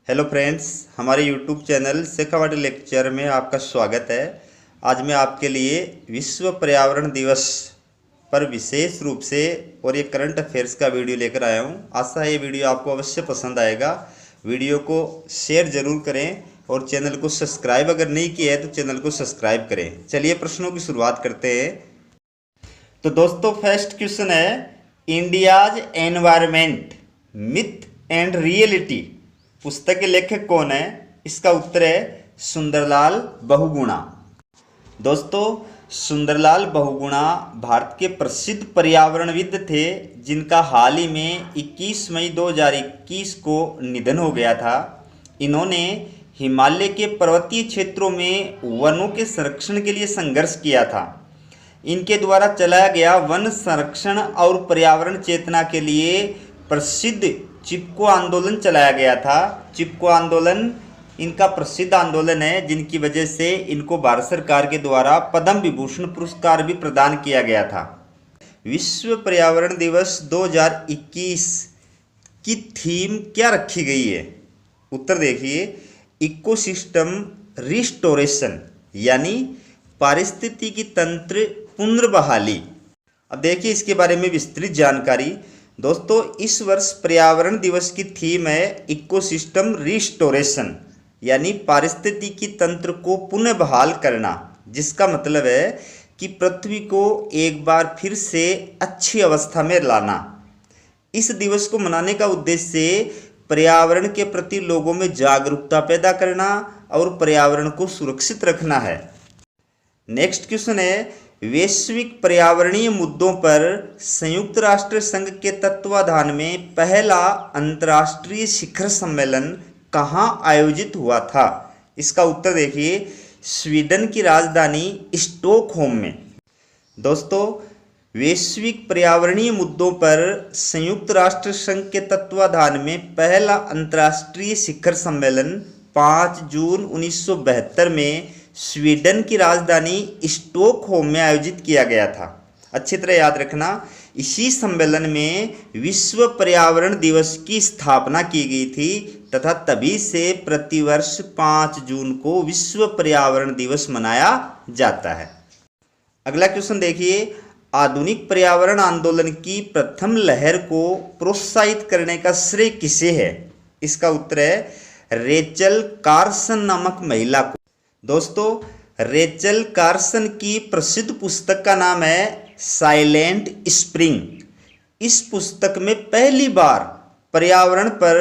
Hello friends, हमारे YouTube channel Shekhawati lecture में आपका स्वागत है। आज मैं आपके लिए विश्व पर्यावरण दिवस पर विशेष रूप से और ये करंट अफेयर्स का वीडियो लेकर आया हूँ। आशा है ये वीडियो आपको अवश्य पसंद आएगा। वीडियो को शेयर ज़रूर करें और चैनल को सब्सक्राइब अगर नहीं किया है तो चैनल को सब्सक्राइब करें। चलिए प्रश्नों की शुरुआत करते हैं। तो दोस्तों, फर्स्ट क्वेश्चन है, India's environment myth and reality पुस्तक के लेखक कौन है? इसका उत्तर है सुंदरलाल बहुगुणा। दोस्तों, सुंदरलाल बहुगुणा भारत के प्रसिद्ध पर्यावरणविद थे जिनका हाल ही में 21 मई 2021 को निधन हो गया था। इन्होंने हिमालय के पर्वतीय क्षेत्रों में वनों के संरक्षण के लिए संघर्ष किया था। इनके द्वारा चलाया गया वन संरक्षण और पर्यावरण चेतना के लिए प्रसिद्ध चिपको आंदोलन चलाया गया था। चिपको आंदोलन इनका प्रसिद्ध आंदोलन है जिनकी वजह से इनको भारत सरकार के द्वारा पद्म विभूषण पुरस्कार भी प्रदान किया गया था। विश्व पर्यावरण दिवस 2021 की थीम क्या रखी गई है? उत्तर देखिए, इकोसिस्टम रिस्टोरेशन यानी पारिस्थितिकी तंत्र पुनर्बहाली। अब देखिए इसके बारे में विस्तृत जानकारी। दोस्तों, इस वर्ष पर्यावरण दिवस की थीम है इकोसिस्टम रिस्टोरेशन यानी पारिस्थितिकी तंत्र को पुनः बहाल करना, जिसका मतलब है कि पृथ्वी को एक बार फिर से अच्छी अवस्था में लाना। इस दिवस को मनाने का उद्देश्य पर्यावरण के प्रति लोगों में जागरूकता पैदा करना और पर्यावरण को सुरक्षित रखना है। नेक्स्ट क्वेश्चन है, वैश्विक पर्यावरणीय मुद्दों पर संयुक्त राष्ट्र संघ के तत्वाधान में पहला अंतर्राष्ट्रीय शिखर सम्मेलन कहाँ आयोजित हुआ था? इसका उत्तर देखिए, स्वीडन की राजधानी स्टॉकहोम में। दोस्तों, वैश्विक पर्यावरणीय मुद्दों पर संयुक्त राष्ट्र संघ के तत्वाधान में पहला अंतर्राष्ट्रीय शिखर सम्मेलन 5 जून 1972 में स्वीडन की राजधानी स्टॉकहोम में आयोजित किया गया था। अच्छी तरह याद रखना, इसी सम्मेलन में विश्व पर्यावरण दिवस की स्थापना की गई थी तथा तभी से प्रतिवर्ष 5 जून को विश्व पर्यावरण दिवस मनाया जाता है। अगला क्वेश्चन देखिए, आधुनिक पर्यावरण आंदोलन की प्रथम लहर को प्रोत्साहित करने का श्रेय किसे है? इसका उत्तर है रेचल कार्सन नामक महिला को। दोस्तों, रेचल कार्सन की प्रसिद्ध पुस्तक का नाम है साइलेंट स्प्रिंग। इस पुस्तक में पहली बार पर्यावरण पर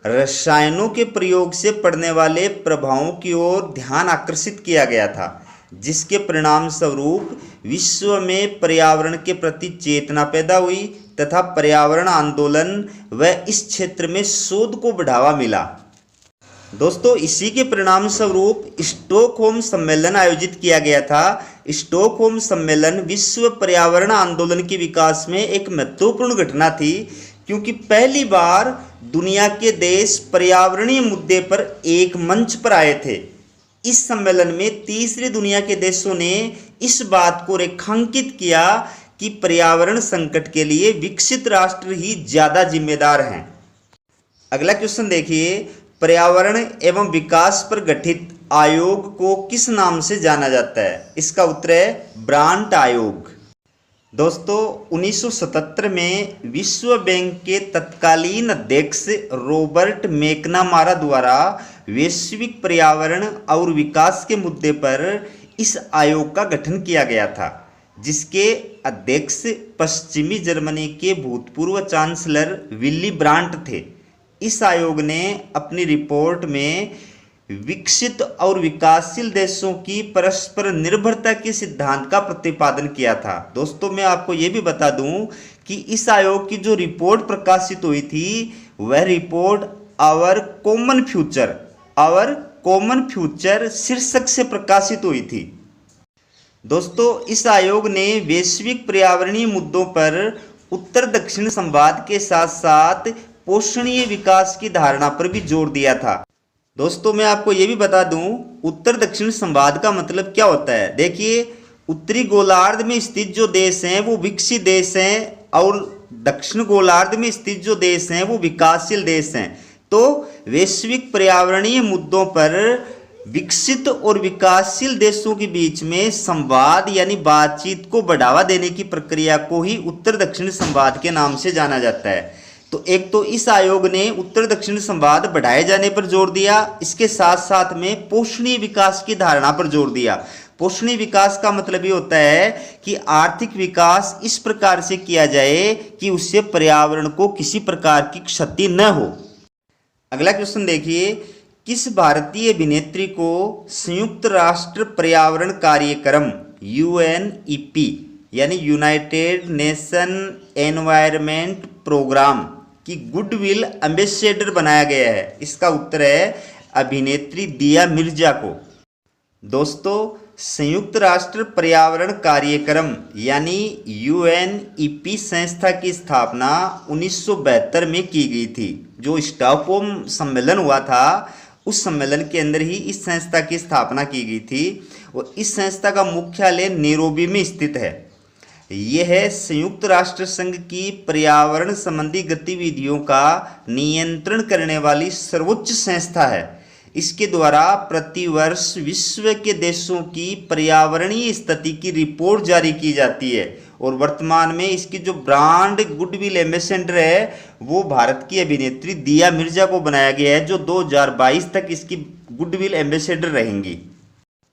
रसायनों के प्रयोग से पड़ने वाले प्रभावों की ओर ध्यान आकर्षित किया गया था, जिसके परिणाम स्वरूप विश्व में पर्यावरण के प्रति चेतना पैदा हुई तथा पर्यावरण आंदोलन व इस क्षेत्र में शोध को बढ़ावा मिला। दोस्तों, इसी के परिणाम स्वरूप स्टॉकहोम सम्मेलन आयोजित किया गया था। स्टॉकहोम सम्मेलन विश्व पर्यावरण आंदोलन के विकास में एक महत्वपूर्ण घटना थी, क्योंकि पहली बार दुनिया के देश पर्यावरणीय मुद्दे पर एक मंच पर आए थे। इस सम्मेलन में तीसरी दुनिया के देशों ने इस बात को रेखांकित किया कि पर्यावरण संकट के लिए विकसित राष्ट्र ही ज्यादा जिम्मेदार हैं। अगला क्वेश्चन देखिए, पर्यावरण एवं विकास पर गठित आयोग को किस नाम से जाना जाता है? इसका उत्तर है ब्रांट आयोग। दोस्तों, 1977 में विश्व बैंक के तत्कालीन अध्यक्ष रॉबर्ट मैकनामारा द्वारा वैश्विक पर्यावरण और विकास के मुद्दे पर इस आयोग का गठन किया गया था, जिसके अध्यक्ष पश्चिमी जर्मनी के भूतपूर्व चांसलर विली ब्रांट थे। इस आयोग ने अपनी रिपोर्ट में विकसित और विकासशील देशों की परस्पर निर्भरता के सिद्धांत का प्रतिपादन किया था। दोस्तों, मैं आपको ये भी बता दूं कि इस आयोग की जो रिपोर्ट प्रकाशित हुई थी वह रिपोर्ट आवर कॉमन फ्यूचर शीर्षक से प्रकाशित हुई थी। दोस्तों, इस आयोग ने वैश्विक पर्यावरणीय मुद्दों पर उत्तर दक्षिण संवाद के साथ साथ पोषणीय विकास की धारणा पर भी जोर दिया था। दोस्तों, मैं आपको यह भी बता दूं, उत्तर दक्षिण संवाद का मतलब क्या होता है। देखिए, उत्तरी गोलार्ध में स्थित जो देश हैं वो विकसित देश हैं और दक्षिण गोलार्ध में स्थित जो देश हैं वो विकासशील देश हैं। तो वैश्विक पर्यावरणीय मुद्दों पर विकसित और विकासशील देशों के बीच में संवाद यानी बातचीत को बढ़ावा देने की प्रक्रिया को ही उत्तर दक्षिण संवाद के नाम से जाना जाता है। तो एक तो इस आयोग ने उत्तर दक्षिण संवाद बढ़ाए जाने पर जोर दिया, इसके साथ साथ में पोषणीय विकास की धारणा पर जोर दिया। पोषणीय विकास का मतलब ये होता है कि आर्थिक विकास इस प्रकार से किया जाए कि उससे पर्यावरण को किसी प्रकार की क्षति न हो। अगला क्वेश्चन देखिए, किस भारतीय अभिनेत्री को संयुक्त राष्ट्र पर्यावरण कार्यक्रम UNEP यानी यूनाइटेड नेशन एनवायरनमेंट प्रोग्राम की गुडविल एम्बेसडर बनाया गया है? इसका उत्तर है अभिनेत्री दिया मिर्जा को। दोस्तों, संयुक्त राष्ट्र पर्यावरण कार्यक्रम यानी UNEP संस्था की स्थापना 1972 में की गई थी। जो स्टॉकहोम सम्मेलन हुआ था, उस सम्मेलन के अंदर ही इस संस्था की स्थापना की गई थी और इस संस्था का मुख्यालय नैरोबी में स्थित है। यह संयुक्त राष्ट्र संघ की पर्यावरण संबंधी गतिविधियों का नियंत्रण करने वाली सर्वोच्च संस्था है। इसके द्वारा प्रतिवर्ष विश्व के देशों की पर्यावरणीय स्थिति की रिपोर्ट जारी की जाती है और वर्तमान में इसकी जो ब्रांड गुडविल एम्बेसडर है वो भारत की अभिनेत्री दिया मिर्जा को बनाया गया है, जो 2022 तक इसकी गुडविल एम्बेसडर रहेंगी।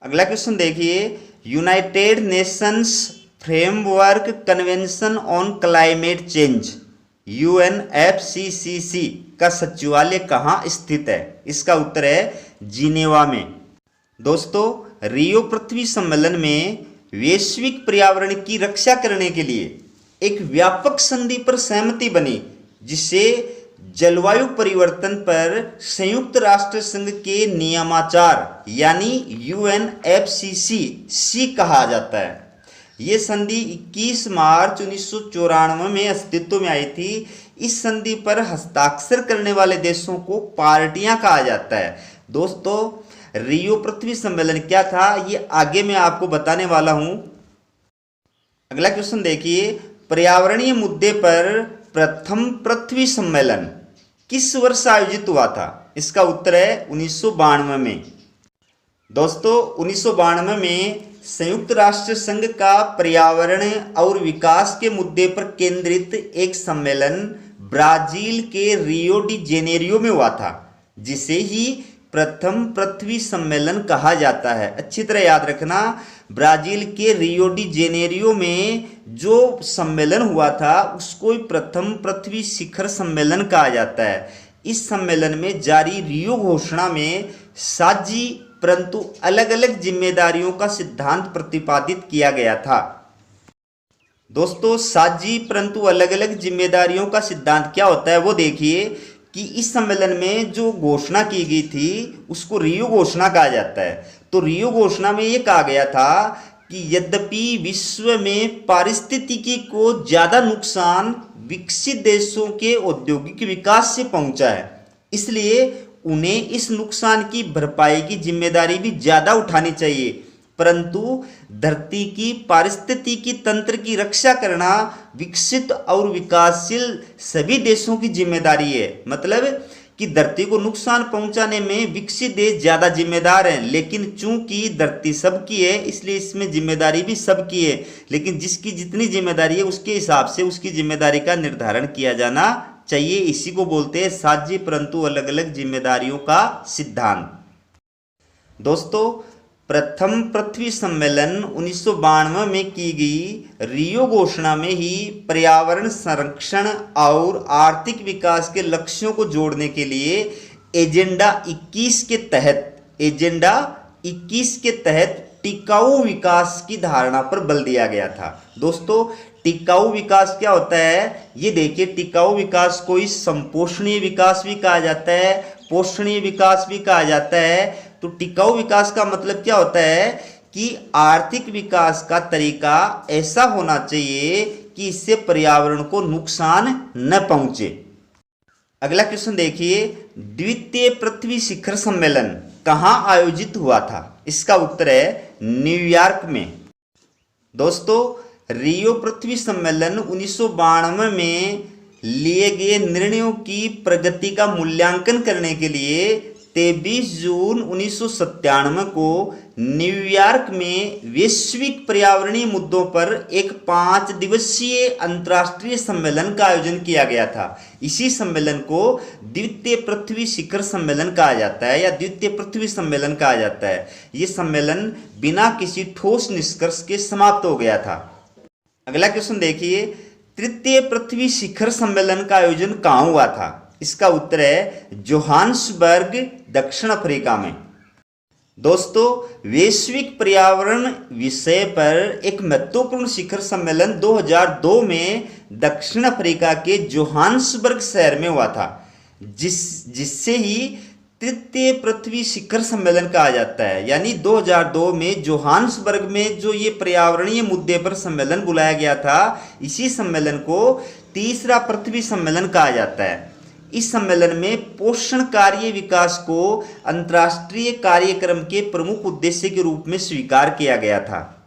अगला क्वेश्चन देखिए, United Nations framework convention on climate change UNFCCC का सचिवालय कहाँ स्थित है? इसका उत्तर है जिनेवा में। दोस्तों, रियो पृथ्वी सम्मेलन में वैश्विक पर्यावरण की रक्षा करने के लिए एक व्यापक संधि पर सहमति बनी, जिसे जलवायु परिवर्तन पर संयुक्त राष्ट्र संघ के नियमाचार यानी UNFCCC कहा जाता है। ये संधि 21 मार्च 1994 में अस्तित्व में आई थी। इस संधि पर हस्ताक्षर करने वाले देशों को पार्टियां कहा जाता है। दोस्तों, रियो पृथ्वी सम्मेलन क्या था, ये आगे मैं आपको बताने वाला हूं। अगला क्वेश्चन देखिए, पर्यावरणीय मुद्दे पर प्रथम पृथ्वी सम्मेलन किस वर्ष आयोजित हुआ था? इसका उत्तर है 1992 में। दोस्तों, 1992 में संयुक्त राष्ट्र संघ का पर्यावरण और विकास के मुद्दे पर केंद्रित एक सम्मेलन ब्राजील के रियो डी जेनेरियो में हुआ था, जिसे ही प्रथम पृथ्वी सम्मेलन कहा जाता है। अच्छी तरह याद रखना, ब्राजील के रियो डी जेनेरियो में जो सम्मेलन हुआ था उसको प्रथम पृथ्वी शिखर सम्मेलन कहा जाता है। इस सम्मेलन में जारी रियो घोषणा में साझी परंतु अलग अलग जिम्मेदारियों का सिद्धांत प्रतिपादित किया गया था। दोस्तों, साझी परंतु अलग अलग जिम्मेदारियों का सिद्धांत क्या होता है वो देखिए कि इस सम्मेलन में जो घोषणा की गई थी उसको रियो घोषणा कहा जाता है। तो रियो घोषणा में ये कहा गया था कि यद्यपि विश्व में पारिस्थितिकी को ज्यादा नुकसान विकसित देशों के औद्योगिक विकास से पहुंचा है, इसलिए उन्हें इस नुकसान की भरपाई की जिम्मेदारी भी ज्यादा उठानी चाहिए, परंतु धरती की पारिस्थितिकी तंत्र की रक्षा करना विकसित और विकासशील सभी देशों की जिम्मेदारी है। मतलब कि धरती को नुकसान पहुंचाने में विकसित देश ज्यादा जिम्मेदार हैं, लेकिन चूंकि धरती सबकी है इसलिए इसमें जिम्मेदारी भी सबकी है, लेकिन जिसकी जितनी जिम्मेदारी है उसके हिसाब से उसकी जिम्मेदारी का निर्धारण किया जाना चाहिए। इसी को बोलते हैं साझी परंतु अलग अलग जिम्मेदारियों का सिद्धांत। दोस्तों, प्रथम पृथ्वी सम्मेलन 1992 में की गई रियो घोषणा में ही पर्यावरण संरक्षण और आर्थिक विकास के लक्ष्यों को जोड़ने के लिए एजेंडा 21 के तहत टिकाऊ विकास की धारणा पर बल दिया गया था। दोस्तों, टिकाऊ विकास क्या होता है ये देखिए। टिकाऊ विकास को संपोषणीय विकास भी कहा जाता है, पोषणीय विकास भी कहा जाता है। तो टिकाऊ विकास का मतलब क्या होता है कि आर्थिक विकास का तरीका ऐसा होना चाहिए कि इससे पर्यावरण को नुकसान न पहुंचे। अगला क्वेश्चन देखिए, द्वितीय पृथ्वी शिखर सम्मेलन कहां आयोजित हुआ था? इसका उत्तर है न्यूयॉर्क में। दोस्तों, रियो पृथ्वी सम्मेलन 1992 में लिए गए निर्णयों की प्रगति का मूल्यांकन करने के लिए 23 जून 1997 को न्यूयॉर्क में वैश्विक पर्यावरणीय मुद्दों पर एक 5 दिवसीय अंतर्राष्ट्रीय सम्मेलन का आयोजन किया गया था। इसी सम्मेलन को द्वितीय पृथ्वी शिखर सम्मेलन कहा जाता है या द्वितीय पृथ्वी सम्मेलन कहा जाता है। ये सम्मेलन बिना किसी ठोस निष्कर्ष के समाप्त हो गया था। अगला क्वेश्चन देखिए, तृतीय पृथ्वी शिखर सम्मेलन का आयोजन कहाँ हुआ था? इसका उत्तर है जोहान्सबर्ग, दक्षिण अफ्रीका में। दोस्तों, वैश्विक पर्यावरण विषय पर एक महत्वपूर्ण शिखर सम्मेलन 2002 में दक्षिण अफ्रीका के जोहान्सबर्ग शहर में हुआ था, जिससे ही तृतीय पृथ्वी शिखर सम्मेलन कहा जाता है। यानी 2002 में जोहान्सबर्ग में जो ये पर्यावरणीय मुद्दे पर सम्मेलन बुलाया गया था, इसी सम्मेलन को तीसरा पृथ्वी सम्मेलन कहा जाता है। इस सम्मेलन में पोषण कार्य विकास को अंतर्राष्ट्रीय कार्यक्रम के प्रमुख उद्देश्य के रूप में स्वीकार किया गया था।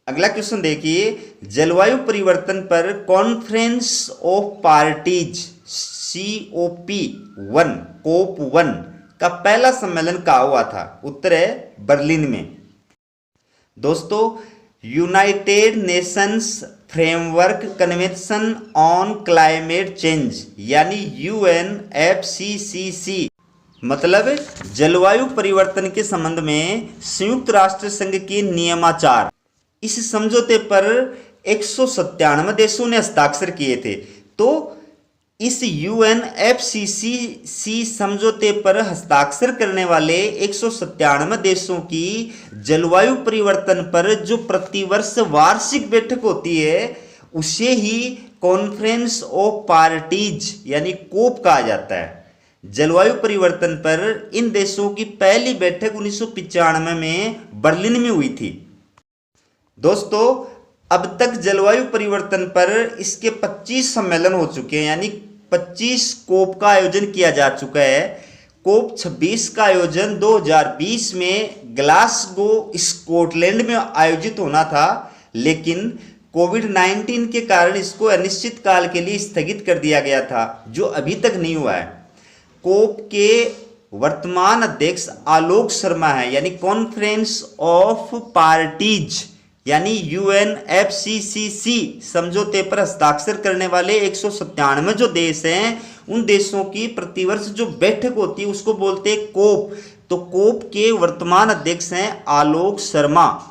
अगला क्वेश्चन देखिए, जलवायु परिवर्तन पर कॉन्फ्रेंस ऑफ पार्टीज COP1 का पहला सम्मेलन कहाँ हुआ था? उत्तर है बर्लिन में। दोस्तों, United Nations framework convention on climate change यानी UNFCCC मतलब जलवायु परिवर्तन के संबंध में संयुक्त राष्ट्र संघ के नियमाचार, इस समझौते पर 197 देशों ने हस्ताक्षर किए थे। तो इस UNFCCC समझौते पर हस्ताक्षर करने वाले 197 देशों की जलवायु परिवर्तन पर जो प्रतिवर्ष वार्षिक बैठक होती है, उसे ही कॉन्फ्रेंस ऑफ पार्टीज यानी कोप कहा जाता है। जलवायु परिवर्तन पर इन देशों की पहली बैठक 1995 में बर्लिन में हुई थी। दोस्तों, अब तक जलवायु परिवर्तन पर इसके 25 सम्मेलन हो चुके हैं, यानी 25 कोप का आयोजन किया जा चुका है। कोप 26 का आयोजन 2020 में ग्लासगो, स्कॉटलैंड में आयोजित होना था, लेकिन कोविड-19 के कारण इसको अनिश्चित काल के लिए स्थगित कर दिया गया था, जो अभी तक नहीं हुआ है। कोप के वर्तमान अध्यक्ष आलोक शर्मा है, यानी कॉन्फ्रेंस ऑफ पार्टीज यानी UNFCCC समझौते पर हस्ताक्षर करने वाले 197 जो देश हैं, उन देशों की प्रतिवर्ष जो बैठक होती है उसको बोलते हैं कोप। तो कोप के वर्तमान अध्यक्ष हैं आलोक शर्मा।